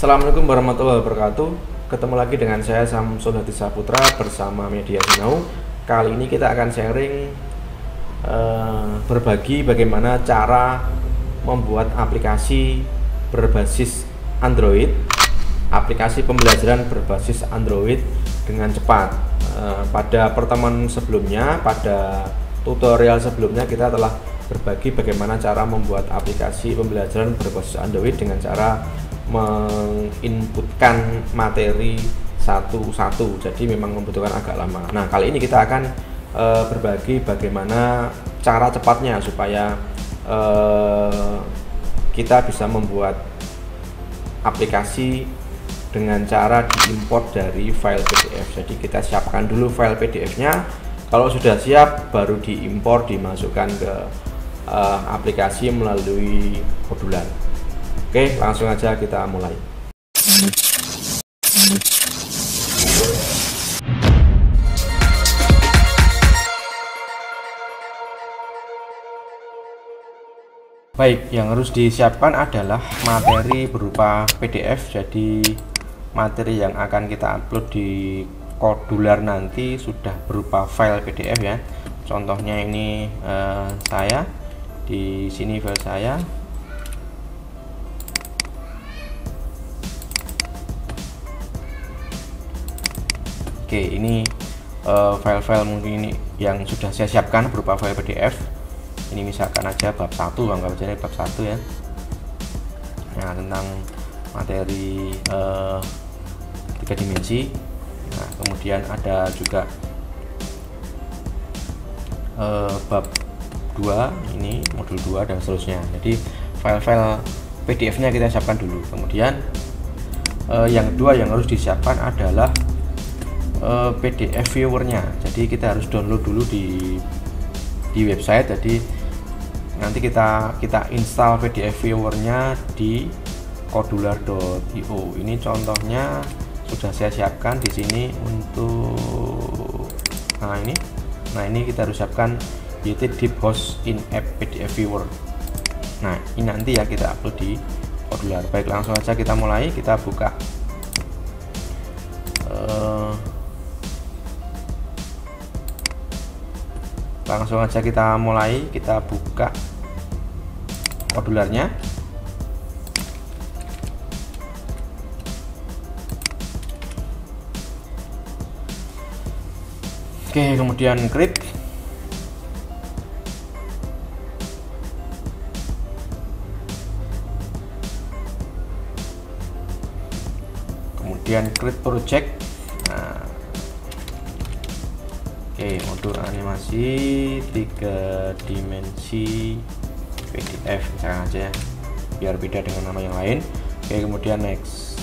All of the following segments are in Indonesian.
Assalamualaikum warahmatullahi wabarakatuh. Ketemu lagi dengan saya Samsul Hadi Saputra bersama Media Sinau. Kali ini kita akan sharing berbagi bagaimana cara membuat aplikasi berbasis Android, aplikasi pembelajaran berbasis Android dengan cepat. Pada pertemuan sebelumnya, pada tutorial sebelumnya kita telah berbagi bagaimana cara membuat aplikasi pembelajaran berbasis Android dengan cara menginputkan materi satu-satu, jadi memang membutuhkan agak lama. Nah, kali ini kita akan berbagi bagaimana cara cepatnya supaya kita bisa membuat aplikasi dengan cara diimport dari file PDF. Jadi kita siapkan dulu file PDF-nya. Kalau sudah siap, baru diimport, dimasukkan ke aplikasi melalui modular. Oke, langsung aja kita mulai. Baik, yang harus disiapkan adalah materi berupa PDF. Jadi materi yang akan kita upload di Kodular nanti sudah berupa file PDF ya. Contohnya ini saya di sini file saya. Oke, ini file-file mungkin ini yang sudah saya siapkan berupa file PDF. Ini misalkan aja bab 1, anggap aja bab 1 ya. Nah, tentang materi 3 dimensi. Nah, kemudian ada juga bab 2, ini modul 2 dan seterusnya. Jadi file-file PDF-nya kita siapkan dulu. Kemudian yang kedua yang harus disiapkan adalah PDF viewernya. Jadi kita harus download dulu di website. Jadi nanti kita install PDF viewernya di kodular.io. Ini contohnya sudah saya siapkan di sini untuk nah ini kita harus siapkan yt deep host in app PDF viewer. Nah, ini nanti ya kita upload di Kodular. Baik, langsung aja kita mulai. Kita buka langsung aja kita mulai, kita buka Kodularnya. Oke, kemudian create. Kemudian create project. Nah, oke, modul animasi 3 dimensi PDF misalkan aja ya, biar beda dengan nama yang lain. Oke, kemudian next.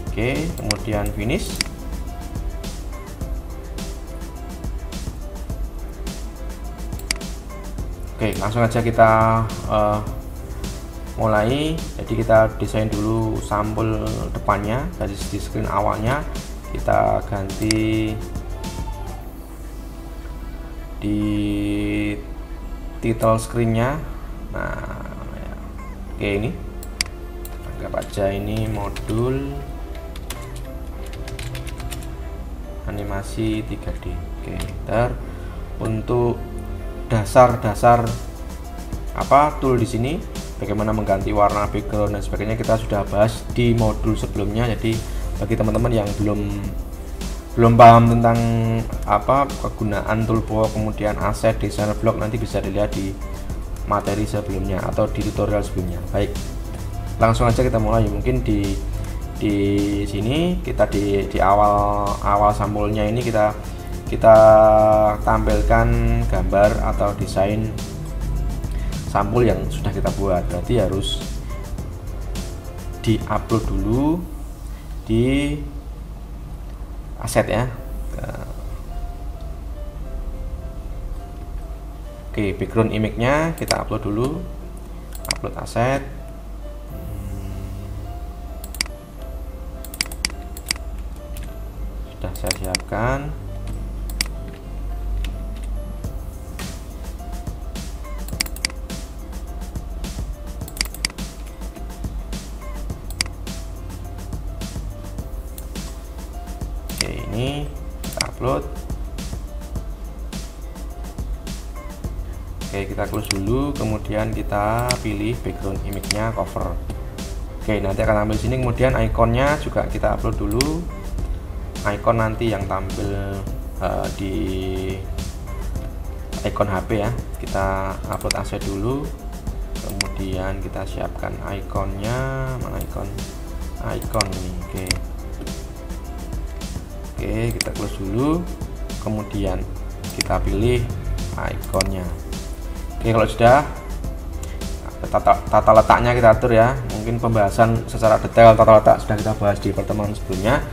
Oke, kemudian finish. Oke, langsung aja kita mulai. Jadi kita desain dulu sampul depannya. Dari di screen awalnya kita ganti di title screennya. Nah ya. Oke, ini anggap aja ini modul animasi 3D. Oke, ntar untuk dasar tool di sini, bagaimana mengganti warna background dan sebagainya, kita sudah bahas di modul sebelumnya. Jadi bagi teman-teman yang belum paham tentang kegunaan toolbar, kemudian aset, desainer block, nanti bisa dilihat di materi sebelumnya atau di tutorial sebelumnya. Baik, langsung aja kita mulai. Mungkin di sini kita di awal sampulnya ini kita tampilkan gambar atau desain sampul yang sudah kita buat. Berarti harus di-upload dulu di aset ya. Oke, background image-nya kita upload dulu. Upload aset. Sudah saya siapkan. ini kita upload. Oke, kita close dulu, kemudian kita pilih background image-nya cover. Oke, nanti akan tampil sini, kemudian ikonnya juga kita upload dulu. Icon nanti yang tampil di icon HP ya, kita upload aset dulu, kemudian kita siapkan ikonnya. Mana icon ini? Oke, kita close dulu, kemudian kita pilih ikonnya. Oke, kalau sudah, tata letaknya kita atur ya. Mungkin pembahasan secara detail tata letak sudah kita bahas di pertemuan sebelumnya.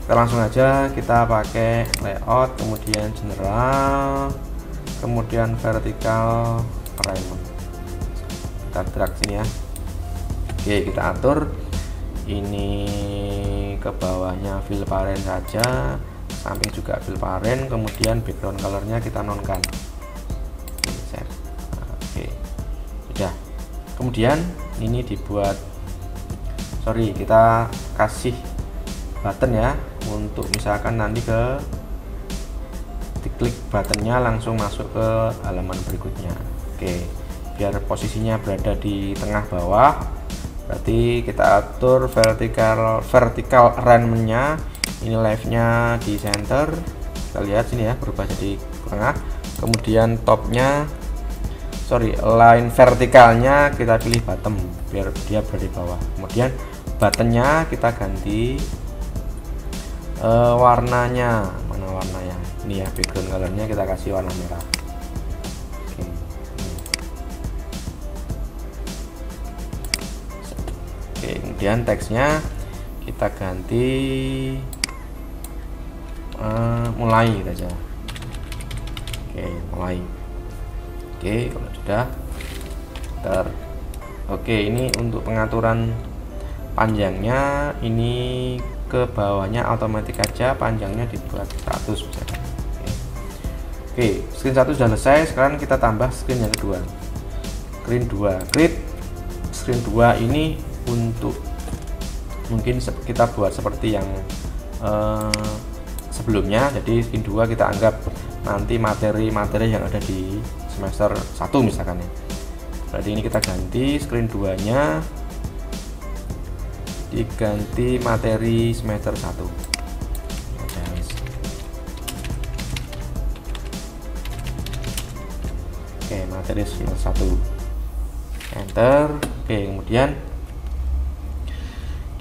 Kita langsung aja, kita pakai layout, kemudian general, kemudian vertical alignment. Kita drag sini ya. Oke, kita atur ini ke bawahnya fill parent saja, samping juga fill parent, kemudian background colornya kita nonkan. Oke, sudah. Kemudian ini dibuat, kita kasih button ya, untuk misalkan nanti diklik buttonnya langsung masuk ke halaman berikutnya. Oke, biar posisinya berada di tengah bawah, berarti kita atur vertical alignment-nya, ini left-nya di center, kita lihat sini ya, berubah jadi tengah. Kemudian topnya, line vertikalnya kita pilih bottom biar dia berada di bawah. Kemudian buttonnya kita ganti warnanya, mana warnanya ini ya, background colornya kita kasih warna merah. Oke, kemudian teksnya kita ganti mulai saja. Mulai. Kalau sudah oke, ini untuk pengaturan panjangnya, ini ke bawahnya otomatis aja, panjangnya dibuat 100 misalkan. Oke, screen 1 sudah selesai. Sekarang kita tambah screen yang kedua, screen 2. Screen 2 ini untuk mungkin kita buat seperti yang sebelumnya. Jadi screen 2 kita anggap nanti materi-materi yang ada di semester 1 misalkan ya. Berarti ini kita ganti screen 2 nya diganti materi semester 1. Oke, materi semester 1, enter. Oke, kemudian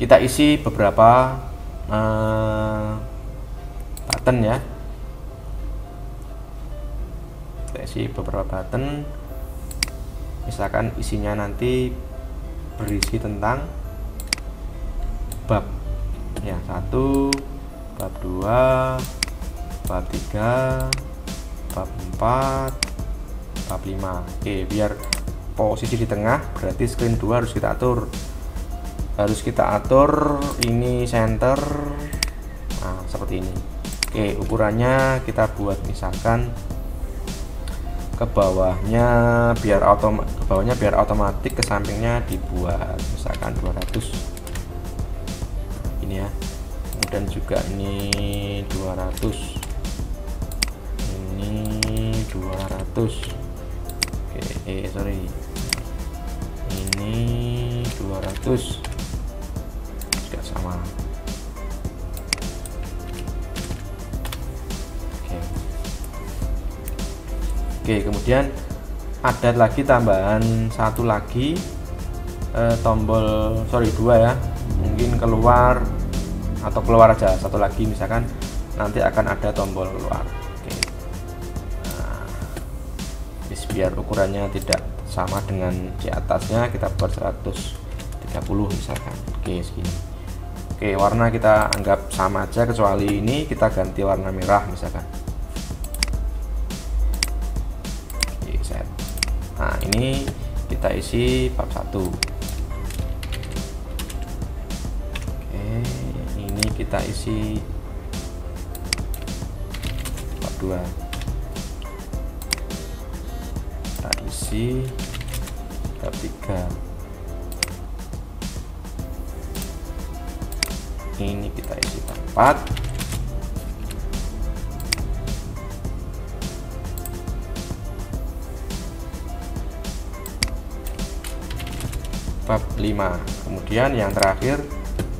kita isi beberapa button ya. Kita isi beberapa button, misalkan isinya nanti berisi tentang bab ya, 1, bab 2, bab 3, bab 4, bab 5. Oke, biar posisi di tengah, berarti screen 2 harus kita atur ini center, nah seperti ini. Oke, ukurannya kita buat misalkan ke bawahnya biar otomatis, ke sampingnya dibuat misalkan 200 ini ya. Kemudian juga ini 200, ini 200. Oke, ini 200 juga sama. Oke, kemudian ada lagi tambahan satu lagi, tombol 2 ya, mungkin keluar atau keluar aja, satu lagi misalkan nanti akan ada tombol keluar. Oke, nah, biar ukurannya tidak sama dengan di atasnya, kita buat 130 misalkan. Oke, segini. Oke, warna kita anggap sama aja, kecuali ini kita ganti warna merah misalkan. Oke, set. Nah, ini kita isi bab 1. Kita isi bab 2, kita isi bab 3, ini kita isi bab 4, bab 5. Kemudian yang terakhir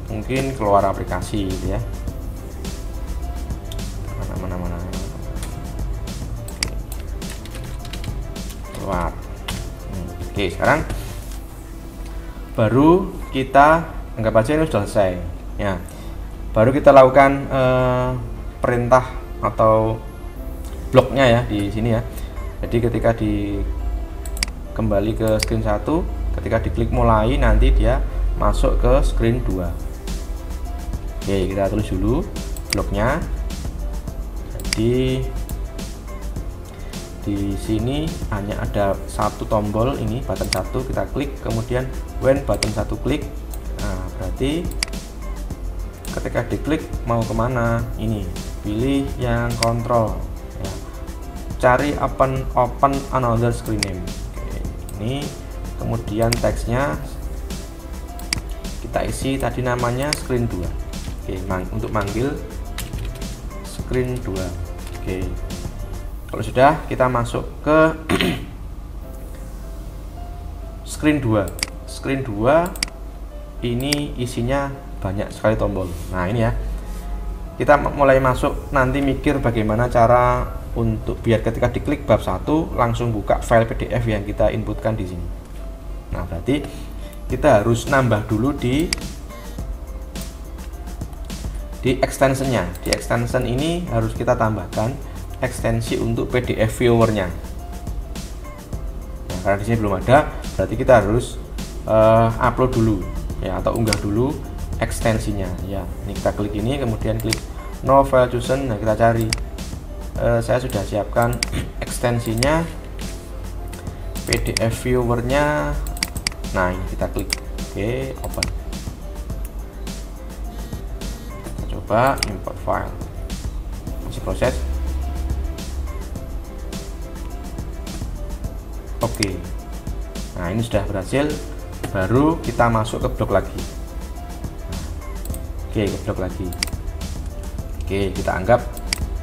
mungkin keluar aplikasi gitu ya. Mana keluar. Oke, sekarang baru kita anggap aja ini sudah selesai ya. Baru kita lakukan perintah atau bloknya ya di sini ya. Jadi ketika kembali ke screen 1, ketika diklik mulai nanti dia masuk ke screen 2. Oke, kita tulis dulu bloknya. Jadi di sini hanya ada satu tombol, ini button 1, kita klik, kemudian when button 1 klik. Nah, berarti ketika diklik mau kemana, ini pilih yang kontrol ya. Cari open another screen name. Oke, ini kemudian teksnya kita isi tadi namanya screen 2. Oke, untuk manggil screen 2. Oke, kalau sudah kita masuk ke screen 2. Screen 2 ini isinya banyak sekali tombol. Nah, ini ya, kita mulai masuk nanti mikir bagaimana cara untuk biar ketika diklik bab 1 langsung buka file PDF yang kita inputkan di sini. Nah, berarti kita harus nambah dulu di extensionnya. Di extension ini harus kita tambahkan ekstensi untuk PDF viewernya. Nah, karena di sini belum ada, berarti kita harus upload dulu ya, atau unggah dulu ekstensinya ya. Ini kita klik ini, kemudian klik no file chosen. Nah, kita cari, saya sudah siapkan ekstensinya PDF viewernya. Nah, ini kita klik, oke, open. Kita coba import file, masih proses. Oke, nah ini sudah berhasil. Baru kita masuk ke blok lagi. Oke, ke blok lagi. Oke, kita anggap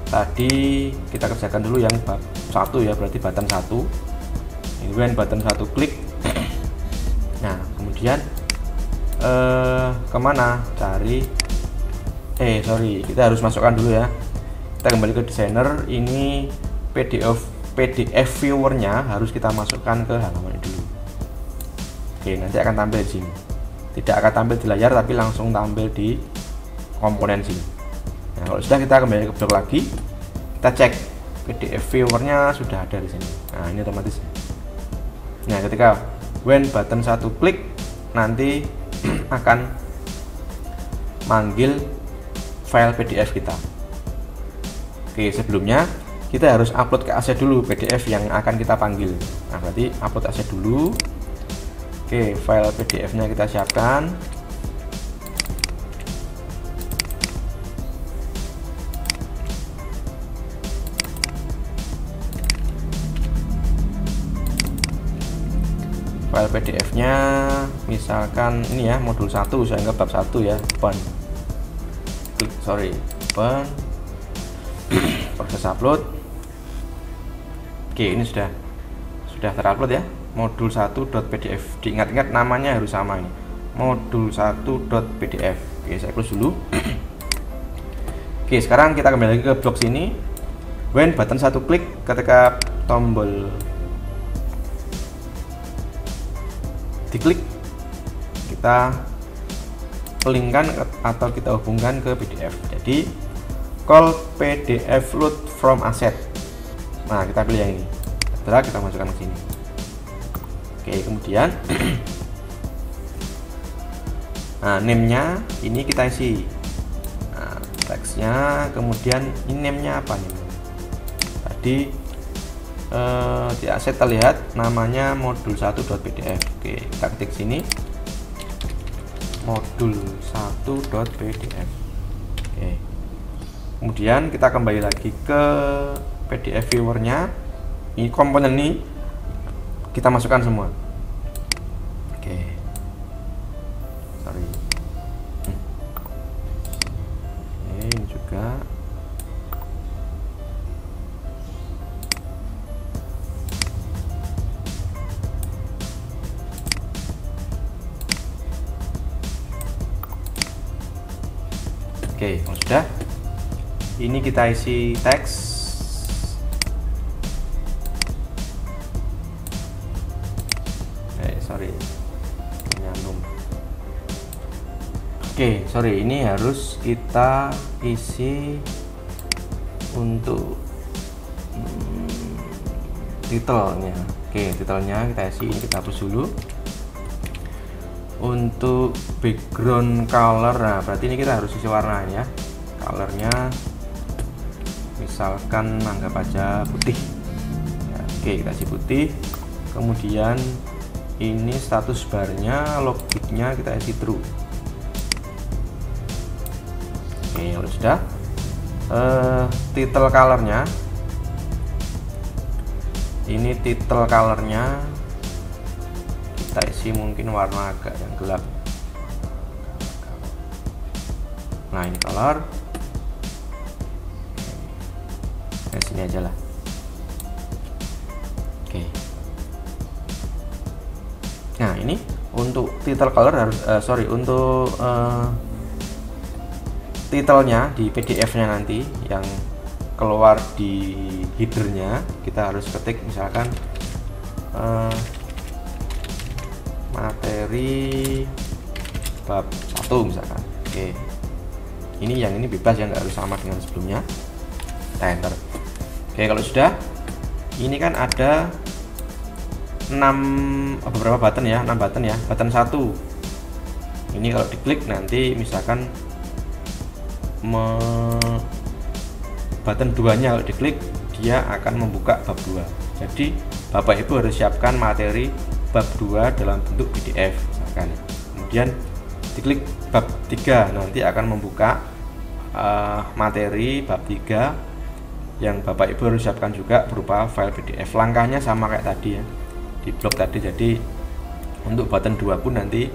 tadi kita kerjakan dulu yang bab 1 ya, berarti button 1. Ini when button 1 klik. Nah, kemudian kemana cari kita harus masukkan dulu ya. Kita kembali ke designer. Ini PDF viewernya harus kita masukkan ke halaman ini dulu. Oke, nanti akan tampil di sini. Tidak akan tampil di layar, tapi langsung tampil di komponen sini. Nah, kalau sudah, kita kembali ke blok lagi. Kita cek PDF viewernya sudah ada di sini. Nah, ini otomatis. Nah, ketika when button 1 klik, nanti akan manggil file PDF kita. Oke, sebelumnya kita harus upload ke aset dulu PDF yang akan kita panggil. Nah, berarti upload aset dulu. Oke, file PDF-nya kita siapkan. File PDF-nya misalkan ini ya, modul 1, saya anggap bab 1 ya, open. Klik, open. Proses upload. Oke, ini sudah terupload ya, modul 1.pdf. Diingat-ingat namanya harus sama ini, modul 1.pdf. Oke, saya close dulu. Oke, sekarang kita kembali lagi ke blok sini. When button 1 klik, ketika tombol diklik, kita linkkan atau kita hubungkan ke PDF. Jadi call PDF load from asset. Nah, kita pilih yang ini. Setelah kita masukkan ke sini. Oke, kemudian nah, name-nya ini kita isi. Nah, teksnya, kemudian ini name-nya apa nih? Tadi di aset terlihat namanya modul 1.pdf. Oke, kita ketik sini modul 1.pdf. Oke, kemudian kita kembali lagi ke PDF viewernya. Ini komponen ini kita masukkan semua. Oke, sorry. Ini juga. Oke, kalau sudah, ini kita isi teks. Sorry, nyambung. Oke, sorry, ini harus kita isi untuk titelnya. Oke, titelnya kita isi, ini kita hapus dulu. Untuk background color, nah berarti ini kita harus isi warna ya. Colornya misalkan anggap aja putih ya. Oke, kita isi putih. Kemudian ini status barnya, logiknya kita isi true. Oke, kalau sudah, title colornya, ini title colornya kita isi mungkin warna agak yang gelap. Nah, ini color, nah, sini aja lah. Oke. Nah, ini untuk title color harus untuk titelnya di PDF-nya nanti yang keluar di headernya kita harus ketik misalkan materi bab 1 misalkan. Oke. Ini yang ini bebas ya, nggak harus sama dengan sebelumnya. Kita enter. Oke, kalau sudah, ini kan ada 6 beberapa button ya, 6 button ya. Button 1 ini kalau diklik nanti misalkan button 2 nya kalau diklik dia akan membuka bab 2. Jadi Bapak Ibu harus siapkan materi bab 2 dalam bentuk PDF misalkan. Kemudian diklik bab 3 nanti akan membuka materi bab 3 yang Bapak Ibu harus siapkan juga berupa file PDF. Langkahnya sama kayak tadi ya, di blog tadi. Jadi untuk button 2 pun nanti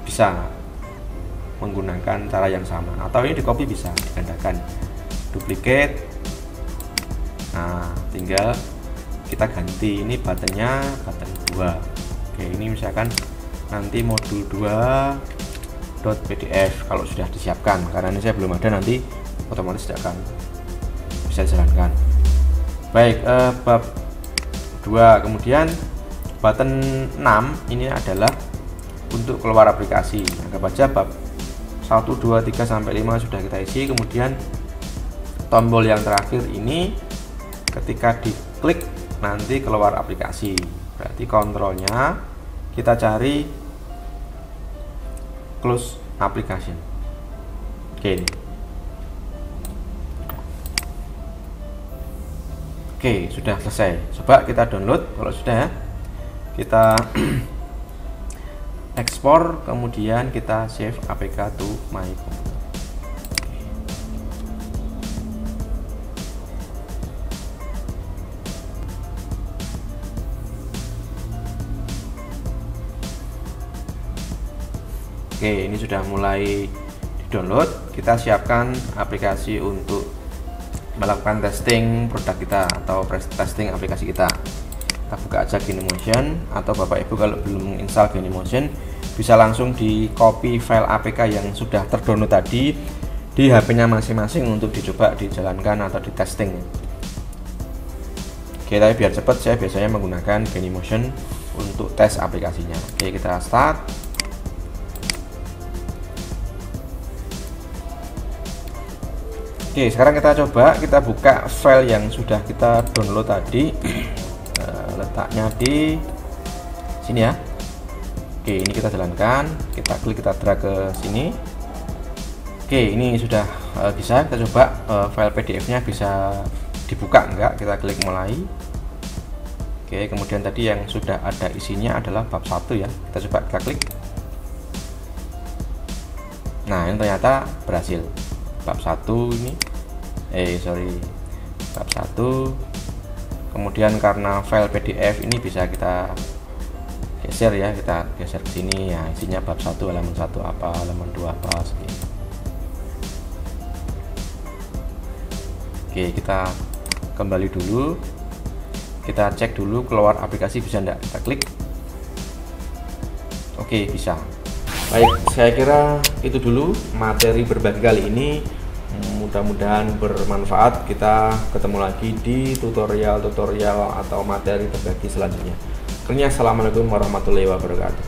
bisa menggunakan cara yang sama, atau ini di copy bisa digandakan, duplicate. Nah, tinggal kita ganti ini buttonnya button 2. Oke, ini misalkan nanti modul 2.pdf kalau sudah disiapkan, karena ini saya belum ada, nanti otomatis tidak akan bisa dijalankan. Baik, bab 2. Kemudian button 6 ini adalah untuk keluar aplikasi. Anggap aja bab 1, 2, 3 sampai 5 sudah kita isi. Kemudian tombol yang terakhir ini ketika diklik nanti keluar aplikasi. Berarti kontrolnya kita cari close application. Oke. Oke, sudah selesai. Coba kita download. Kalau sudah ya, kita ekspor, kemudian kita save APK to my computer. Oke, ini sudah mulai di-download. Kita siapkan aplikasi untuk melakukan testing produk kita atau testing aplikasi kita. Kita buka aja Genymotion, atau Bapak Ibu kalau belum menginstal Genymotion bisa langsung di copy file APK yang sudah terdownload tadi di HP-nya masing-masing untuk dicoba dijalankan atau di testing. Oke, tapi biar cepat saya biasanya menggunakan Genymotion untuk tes aplikasinya. Oke, kita start. Oke, sekarang kita coba kita buka file yang sudah kita download tadi. Letaknya di sini ya. Oke, ini kita jalankan, kita klik, kita drag ke sini. Oke, ini sudah bisa. Kita coba file PDF-nya bisa dibuka enggak. Kita klik mulai. Oke, kemudian tadi yang sudah ada isinya adalah bab 1 ya. Kita coba kita klik. Nah, ini ternyata berhasil. Bab 1 ini bab 1. Kemudian karena file PDF ini bisa kita geser ya, kita geser ke sini ya, isinya bab 1 halaman 1 apa, halaman 2 apa seperti. Oke, kita kembali dulu, kita cek dulu keluar aplikasi bisa enggak, kita klik. Oke, bisa. Baik, saya kira itu dulu materi berbagi kali ini. Mudah-mudahan bermanfaat. Kita ketemu lagi di tutorial atau materi berbagi selanjutnya. Assalamualaikum warahmatullahi wabarakatuh.